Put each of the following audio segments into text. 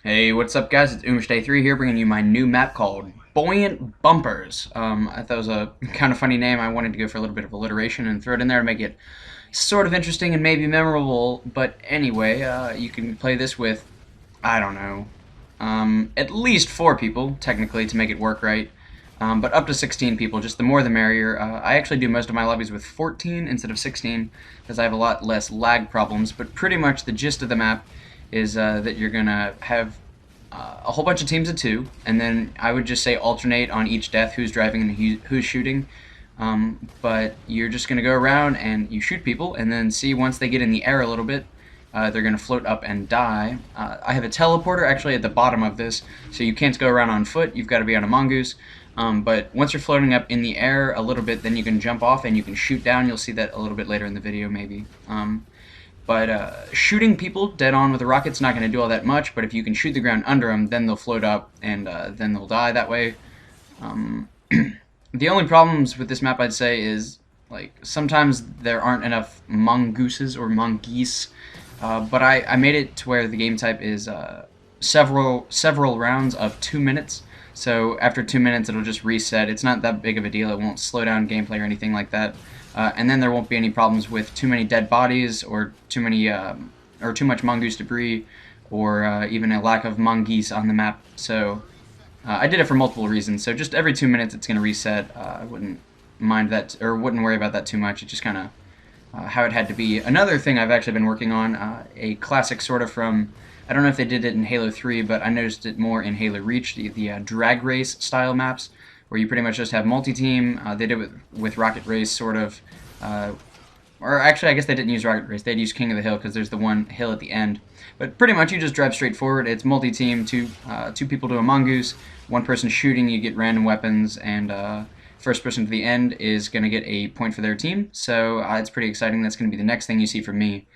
Hey, what's up guys? It's oomishday3 here bringing you my new map called Buoyant Bumpers. I thought it was a kind of funny name. I wanted to go for a little bit of alliteration and throw it in there to make it sort of interesting and maybe memorable. But anyway, you can play this with, I don't know, at least 4 people, technically, to make it work right. But up to 16 people, just the more the merrier. I actually do most of my lobbies with 14 instead of 16 because I have a lot less lag problems, but pretty much the gist of the map is that you're gonna have a whole bunch of teams of 2, and then I would just say alternate on each death who's driving and who's shooting. But you're just gonna go around and you shoot people, and then see once they get in the air a little bit, they're gonna float up and die. I have a teleporter actually at the bottom of this, so you can't go around on foot. You've got to be on a mongoose. But once you're floating up in the air a little bit, then you can jump off and you can shoot down. You'll see that a little bit later in the video, maybe. But shooting people dead on with a rocket's not going to do all that much, but if you can shoot the ground under them, then they'll float up, and then they'll die that way. The only problems with this map, I'd say, is like sometimes there aren't enough mongooses or mongeese, but I made it to where the game type is several rounds of 2 minutes. So after 2 minutes, it'll just reset. It's not that big of a deal. It won't slow down gameplay or anything like that. And then there won't be any problems with too many dead bodies or too much mongoose debris or even a lack of mongoose on the map. So I did it for multiple reasons. So just every 2 minutes it's going to reset. I wouldn't mind that, or wouldn't worry about that too much. It's just kind of how it had to be. Another thing I've actually been working on, a classic sort of from, I don't know if they did it in Halo 3, but I noticed it more in Halo Reach, the drag race style maps, where you pretty much just have multi-team. They did it with Rocket Race, sort of. Or actually, I guess they didn't use Rocket Race. They'd use King of the Hill, because there's the one hill at the end. But pretty much, you just drive straight forward. It's multi-team, two people to a mongoose, one person shooting, you get random weapons, and first person to the end is going to get a point for their team. So it's pretty exciting. That's going to be the next thing you see from me.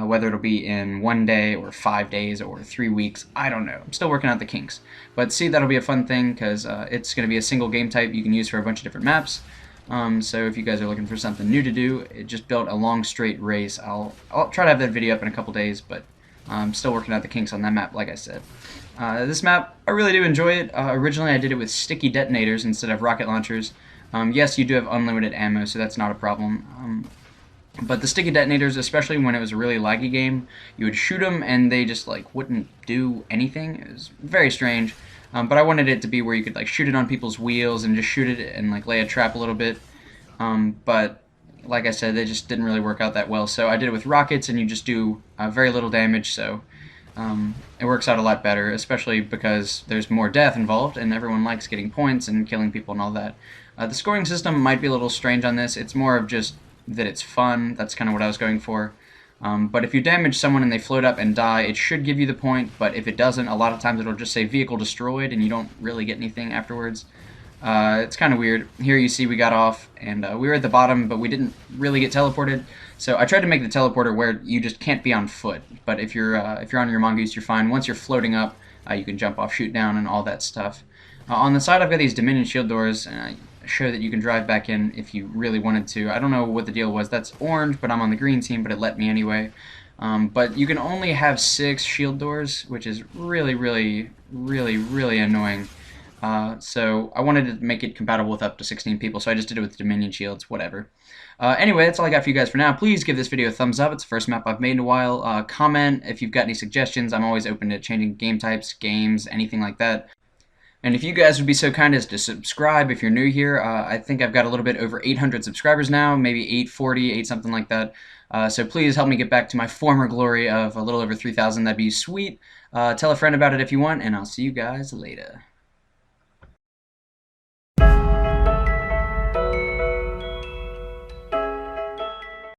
Whether it'll be in 1 day or 5 days or 3 weeks, I don't know. I'm still working out the kinks. But see, that'll be a fun thing because it's going to be a single game type you can use for a bunch of different maps. So if you guys are looking for something new to do, it just built a long straight race. I'll try to have that video up in a couple days, but I'm still working out the kinks on that map, like I said. This map, I really do enjoy it. Originally I did it with sticky detonators instead of rocket launchers. Yes, you do have unlimited ammo, so that's not a problem. But the sticky detonators, especially when it was a really laggy game, you would shoot them and they just like wouldn't do anything. It was very strange. But I wanted it to be where you could like shoot it on people's wheels and just shoot it and like lay a trap a little bit. But like I said, they just didn't really work out that well. So I did it with rockets, and you just do very little damage. So it works out a lot better, especially because there's more death involved, and everyone likes getting points and killing people and all that. The scoring system might be a little strange on this. It's more of just that it's fun. That's kind of what I was going for. But if you damage someone and they float up and die, it should give you the point, but if it doesn't, a lot of times it'll just say vehicle destroyed and you don't really get anything afterwards. It's kind of weird. Here you see we got off and we were at the bottom, but we didn't really get teleported. So I tried to make the teleporter where you just can't be on foot, but if you're on your mongoose, you're fine. Once you're floating up, you can jump off, shoot down, and all that stuff. On the side, I've got these Dominion shield doors, and show that you can drive back in if you really wanted to. I don't know what the deal was. That's orange, but I'm on the green team, but it let me anyway. But you can only have 6 shield doors, which is really annoying. So I wanted to make it compatible with up to 16 people, so I just did it with Dominion shields, whatever. Anyway, that's all I got for you guys for now. Please give this video a thumbs up. It's the first map I've made in a while. Comment if you've got any suggestions. I'm always open to changing game types, games, anything like that. And if you guys would be so kind as to subscribe if you're new here, I think I've got a little bit over 800 subscribers now, maybe 840, something like that. So please help me get back to my former glory of a little over 3,000. That'd be sweet. Tell a friend about it if you want, and I'll see you guys later.